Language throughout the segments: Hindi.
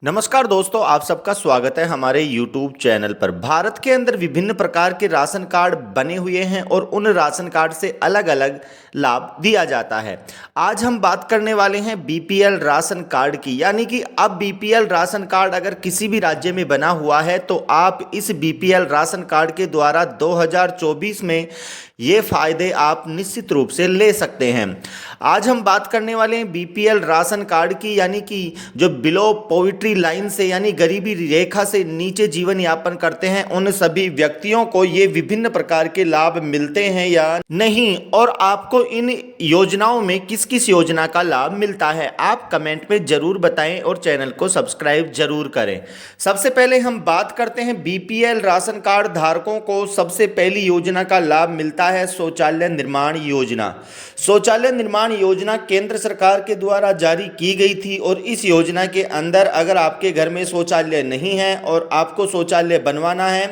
नमस्कार दोस्तों, आप सबका स्वागत है हमारे YouTube चैनल पर। भारत के अंदर विभिन्न प्रकार के राशन कार्ड बने हुए हैं और उन राशन कार्ड से अलग अलग लाभ दिया जाता है। आज हम बात करने वाले हैं बीपीएल राशन कार्ड की, यानी कि अब बीपीएल राशन कार्ड अगर किसी भी राज्य में बना हुआ है तो आप इस बीपीएल राशन कार्ड के द्वारा 2024 में ये फायदे आप निश्चित रूप से ले सकते हैं। आज हम बात करने वाले हैं बीपीएल राशन कार्ड की, यानी कि जो बिलो पॉवर्टी लाइन से यानी गरीबी रेखा से नीचे जीवन यापन करते हैं उन सभी व्यक्तियों को ये विभिन्न प्रकार के लाभ मिलते हैं या नहीं, और आपको इन योजनाओं में किस किस योजना का लाभ मिलता है आप कमेंट में जरूर बताएं और चैनल को सब्सक्राइब जरूर करें। सबसे पहले हम बात करते हैं बीपीएल राशन कार्ड धारकों को सबसे पहली योजना का लाभ मिलता है शौचालय निर्माण योजना। शौचालय निर्माण योजना केंद्र सरकार के द्वारा जारी की गई थी और इस योजना के अंदर अगर आपके घर में शौचालय नहीं है और आपको शौचालय बनवाना है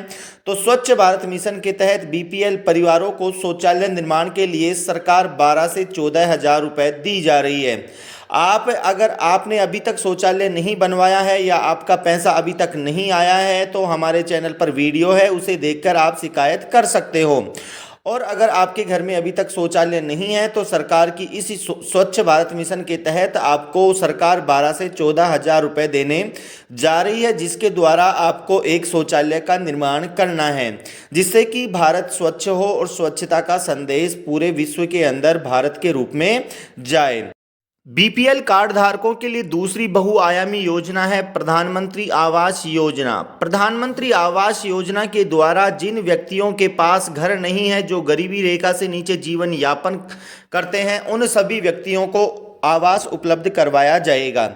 तो स्वच्छ भारत मिशन के तहत बीपीएल परिवारों को शौचालय निर्माण के लिए सरकार 12 से 14 हज़ार रुपये दी जा रही है। अगर आपने अभी तक शौचालय नहीं बनवाया है या आपका पैसा अभी तक नहीं आया है तो हमारे चैनल पर वीडियो है, उसे देखकर आप शिकायत कर सकते हो। और अगर आपके घर में अभी तक शौचालय नहीं है तो सरकार की इस स्वच्छ भारत मिशन के तहत आपको सरकार 12 से 14 हज़ार रुपये देने जा रही है, जिसके द्वारा आपको एक शौचालय का निर्माण करना है जिससे कि भारत स्वच्छ हो और स्वच्छता का संदेश पूरे विश्व के अंदर भारत के रूप में जाए। बीपीएल कार्ड धारकों के लिए दूसरी बहुआयामी योजना है प्रधानमंत्री आवास योजना। प्रधानमंत्री आवास योजना के द्वारा जिन व्यक्तियों के पास घर नहीं है, जो गरीबी रेखा से नीचे जीवन यापन करते हैं, उन सभी व्यक्तियों को आवास उपलब्ध करवाया जाएगा।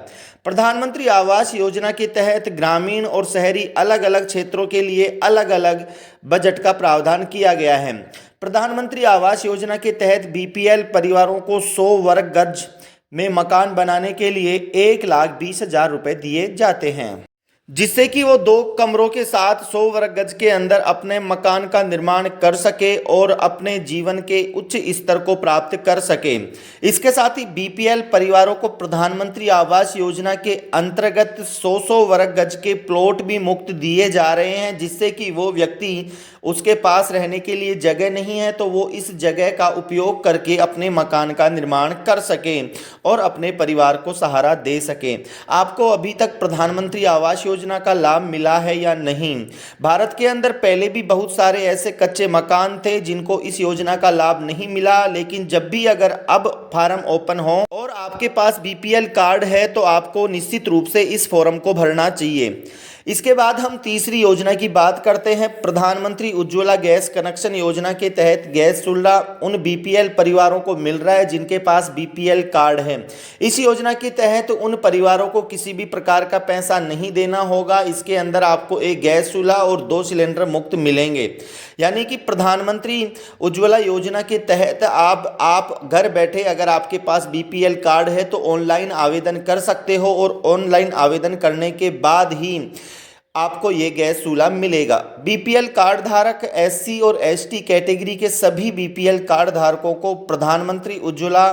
प्रधानमंत्री आवास योजना के तहत ग्रामीण और शहरी अलग अलग क्षेत्रों के लिए अलग अलग बजट का प्रावधान किया गया है। प्रधानमंत्री आवास योजना के तहत बीपीएल परिवारों को 100 वर्ग गज में मकान बनाने के लिए 1,20,000 रुपये दिए जाते हैं, जिससे कि वो 2 कमरों के साथ 100 वर्ग गज के अंदर अपने मकान का निर्माण कर सके और अपने जीवन के उच्च स्तर को प्राप्त कर सके। इसके साथ ही बीपीएल परिवारों को प्रधानमंत्री आवास योजना के अंतर्गत 100 वर्ग गज के प्लॉट भी मुफ्त दिए जा रहे हैं, जिससे कि वो व्यक्ति उसके पास रहने के लिए जगह नहीं है तो वो इस जगह का उपयोग करके अपने मकान का निर्माण कर सके और अपने परिवार को सहारा दे सके। आपको अभी तक प्रधानमंत्री आवास योजना का लाभ मिला है या नहीं? भारत के अंदर पहले भी बहुत सारे ऐसे कच्चे मकान थे जिनको इस योजना का लाभ नहीं मिला, लेकिन जब भी अगर अब फार्म ओपन हो और आपके पास बीपीएल कार्ड है तो आपको निश्चित रूप से इस फॉर्म को भरना चाहिए। इसके बाद हम तीसरी योजना की बात करते हैं। प्रधानमंत्री उज्ज्वला गैस कनेक्शन योजना के तहत गैस चूल्हा उन बीपीएल परिवारों को मिल रहा है जिनके पास बीपीएल कार्ड है। इस योजना के तहत उन परिवारों को किसी भी प्रकार का पैसा नहीं देना होगा। इसके अंदर आपको एक गैस चूल्हा और 2 सिलेंडर मुफ्त मिलेंगे। यानी कि प्रधानमंत्री उज्ज्वला योजना के तहत आप घर बैठे अगर आपके पास बीपीएल कार्ड है तो ऑनलाइन आवेदन कर सकते हो और ऑनलाइन आवेदन करने के बाद ही आपको ये गैस चूल्हा मिलेगा। बीपीएल कार्ड धारक एससी और एसटी कैटेगरी के सभी बीपीएल कार्ड धारकों को प्रधानमंत्री उज्ज्वला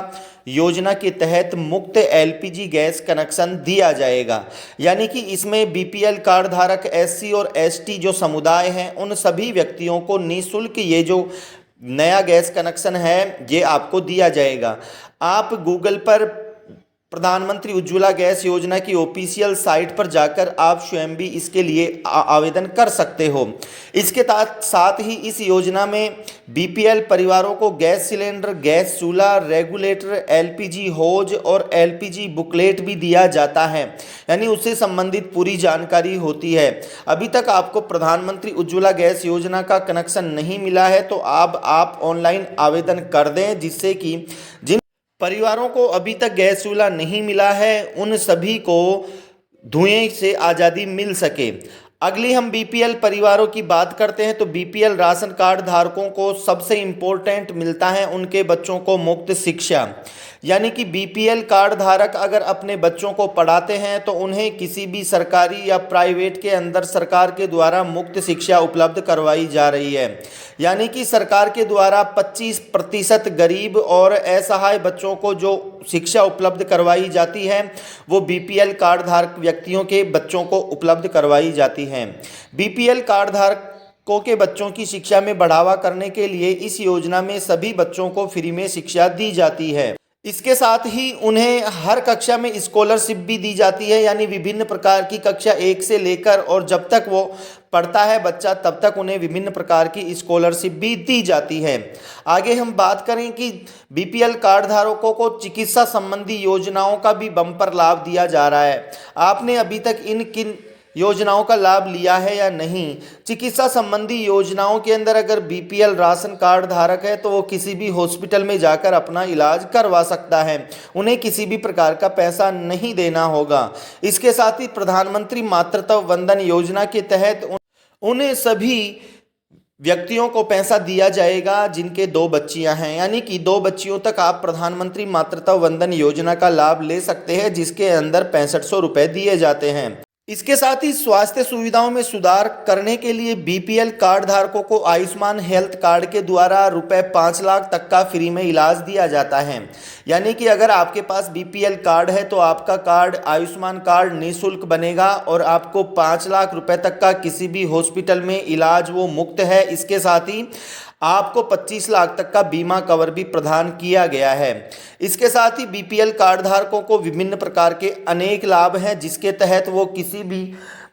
योजना के तहत मुफ्त एलपीजी गैस कनेक्शन दिया जाएगा। यानी कि इसमें बीपीएल कार्ड धारक एससी और एसटी जो समुदाय हैं उन सभी व्यक्तियों को निःशुल्क ये जो नया गैस कनेक्शन है ये आपको दिया जाएगा। आप गूगल पर प्रधानमंत्री उज्ज्वला गैस योजना की ऑफिशियल साइट पर जाकर आप स्वयं भी इसके लिए आवेदन कर सकते हो। इसके साथ ही इस योजना में बीपीएल परिवारों को गैस सिलेंडर, गैस चूल्हा, रेगुलेटर, एलपीजी होज और एलपीजी बुकलेट भी दिया जाता है, यानी उससे संबंधित पूरी जानकारी होती है। अभी तक आपको प्रधानमंत्री उज्ज्वला गैस योजना का कनेक्शन नहीं मिला है तो आप ऑनलाइन आवेदन कर दें, जिससे कि जिन परिवारों को अभी तक गैस चूल्हा नहीं मिला है उन सभी को धुएं से आज़ादी मिल सके। अगली हम बीपीएल परिवारों की बात करते हैं तो बीपीएल राशन कार्ड धारकों को सबसे इम्पोर्टेंट मिलता है उनके बच्चों को मुफ्त शिक्षा। यानी कि बीपीएल कार्ड धारक अगर अपने बच्चों को पढ़ाते हैं तो उन्हें किसी भी सरकारी या प्राइवेट के अंदर सरकार के द्वारा मुफ्त शिक्षा उपलब्ध करवाई जा रही है। यानी कि सरकार के द्वारा 25% गरीब और असहाय बच्चों को जो शिक्षा उपलब्ध करवाई जाती है वो बीपीएल कार्ड धारक व्यक्तियों के बच्चों को उपलब्ध करवाई जाती है। बीपीएल कार्ड धारकों के बच्चों की शिक्षा में बढ़ावा करने के लिए इस योजना में सभी बच्चों को फ्री में शिक्षा दी जाती है। इसके साथ ही उन्हें हर कक्षा में स्कॉलरशिप भी दी जाती है, यानी विभिन्न प्रकार की कक्षा 1 से लेकर और जब तक वो पढ़ता है बच्चा तब तक उन्हें विभिन्न प्रकार की स्कॉलरशिप भी दी जाती है। आगे हम बात करें कि बीपीएल कार्ड धारकों को चिकित्सा संबंधी योजनाओं का भी बम्पर लाभ दिया जा रहा है। आपने अभी तक इन किन योजनाओं का लाभ लिया है या नहीं? चिकित्सा संबंधी योजनाओं के अंदर अगर बीपीएल राशन कार्ड धारक है तो वो किसी भी हॉस्पिटल में जाकर अपना इलाज करवा सकता है, उन्हें किसी भी प्रकार का पैसा नहीं देना होगा। इसके साथ ही प्रधानमंत्री मातृत्व वंदन योजना के तहत उन सभी व्यक्तियों को पैसा दिया जाएगा जिनके 2 बच्चियां हैं, यानी कि 2 बच्चियों तक आप प्रधानमंत्री मातृत्व वंदन योजना का लाभ ले सकते हैं, जिसके अंदर 6500 रुपये दिए जाते हैं। इसके साथ ही स्वास्थ्य सुविधाओं में सुधार करने के लिए बीपीएल कार्ड धारकों को आयुष्मान हेल्थ कार्ड के द्वारा रुपए 5 लाख तक का फ्री में इलाज दिया जाता है। यानी कि अगर आपके पास बीपीएल कार्ड है तो आपका कार्ड आयुष्मान कार्ड निःशुल्क बनेगा और आपको 5 लाख रुपए तक का किसी भी हॉस्पिटल में इलाज वो मुफ्त है। इसके साथ ही आपको 25 लाख तक का बीमा कवर भी प्रदान किया गया है। इसके साथ ही बीपीएल कार्ड धारकों को विभिन्न प्रकार के अनेक लाभ हैं, जिसके तहत वो किसी भी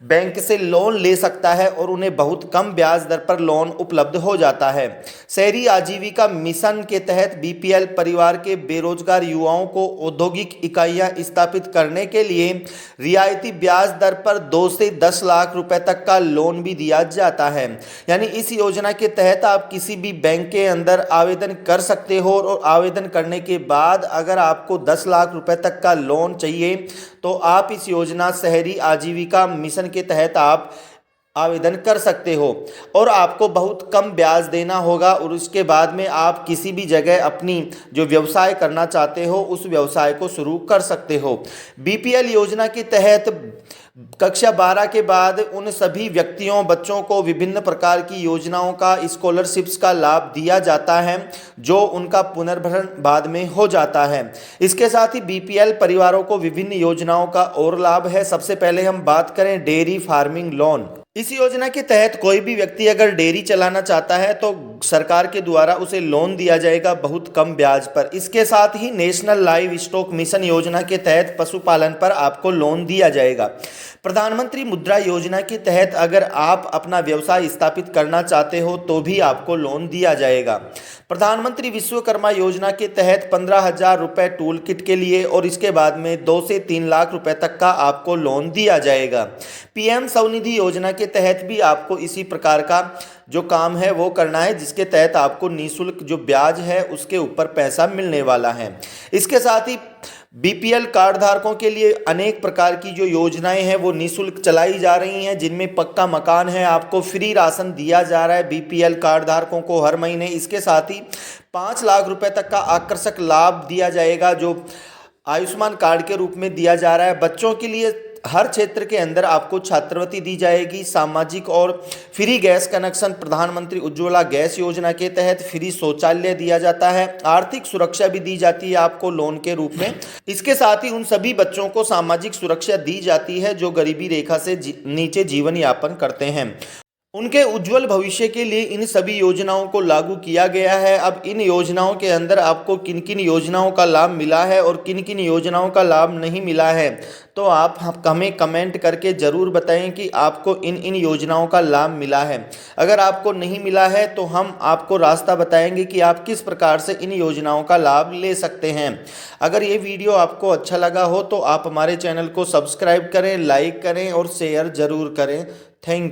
बैंक से लोन ले सकता है और उन्हें बहुत कम ब्याज दर पर लोन उपलब्ध हो जाता है। शहरी आजीविका मिशन के तहत बीपीएल परिवार के बेरोजगार युवाओं को औद्योगिक इकाइयां स्थापित करने के लिए रियायती ब्याज दर पर 2 से 10 लाख रुपए तक का लोन भी दिया जाता है। यानी इस योजना के तहत आप किसी भी बैंक के अंदर आवेदन कर सकते हो और आवेदन करने के बाद अगर आपको 10 लाख रुपए तक का लोन चाहिए तो आप इस योजना शहरी आजीविका मिशन के तहत आप आवेदन कर सकते हो और आपको बहुत कम ब्याज देना होगा और उसके बाद में आप किसी भी जगह अपनी जो व्यवसाय करना चाहते हो उस व्यवसाय को शुरू कर सकते हो। बीपीएल योजना के तहत कक्षा 12 के बाद उन सभी व्यक्तियों बच्चों को विभिन्न प्रकार की योजनाओं का स्कॉलरशिप्स का लाभ दिया जाता है जो उनका पुनर्भरण बाद में हो जाता है। इसके साथ ही बीपीएल परिवारों को विभिन्न योजनाओं का और लाभ है। सबसे पहले हम बात करें डेयरी फार्मिंग लोन। इस योजना के तहत कोई भी व्यक्ति अगर डेयरी चलाना चाहता है तो सरकार के द्वारा उसे लोन दिया जाएगा बहुत कम ब्याज पर। इसके साथ ही नेशनल लाइव स्टॉक मिशन योजना के तहत पशुपालन पर आपको लोन दिया जाएगा। प्रधानमंत्री मुद्रा योजना के तहत अगर आप अपना व्यवसाय स्थापित करना चाहते हो तो भी आपको लोन दिया जाएगा। प्रधानमंत्री विश्वकर्मा योजना के तहत 15,000 रुपये टूल किट के लिए और इसके बाद में 2 से 3 लाख रुपए तक का आपको लोन दिया जाएगा। पीएम स्वनिधि योजना के तहत भी आपको इसी प्रकार का जो काम है वो करना है, जिसके तहत आपको निःशुल्क जो ब्याज है उसके ऊपर पैसा मिलने वाला है। इसके साथ ही बीपीएल कार्ड धारकों के लिए अनेक प्रकार की जो योजनाएं हैं वो निःशुल्क चलाई जा रही हैं, जिनमें पक्का मकान है, आपको फ्री राशन दिया जा रहा है बीपीएल कार्ड धारकों को हर महीने। इसके साथ ही 5 लाख रुपए तक का आकर्षक लाभ दिया जाएगा जो आयुष्मान कार्ड के रूप में दिया जा रहा है। बच्चों के लिए हर क्षेत्र के अंदर आपको छात्रवृत्ति दी जाएगी। सामाजिक और फ्री गैस कनेक्शन, प्रधानमंत्री उज्ज्वला गैस योजना के तहत फ्री शौचालय दिया जाता है। आर्थिक सुरक्षा भी दी जाती है आपको लोन के रूप में। इसके साथ ही उन सभी बच्चों को सामाजिक सुरक्षा दी जाती है जो गरीबी रेखा से नीचे जीवन यापन करते हैं। उनके उज्जवल भविष्य के लिए इन सभी योजनाओं को लागू किया गया है। अब इन योजनाओं के अंदर आपको किन किन योजनाओं का लाभ मिला है और किन किन योजनाओं का लाभ नहीं मिला है तो आप हमें कमेंट करके ज़रूर बताएं कि आपको इन इन योजनाओं का लाभ मिला है। अगर आपको नहीं मिला है तो हम आपको रास्ता बताएंगे कि आप किस प्रकार से इन योजनाओं का लाभ ले सकते हैं। अगर ये वीडियो आपको अच्छा लगा हो तो आप हमारे चैनल को सब्सक्राइब करें, लाइक करें और शेयर ज़रूर करें। Thank you.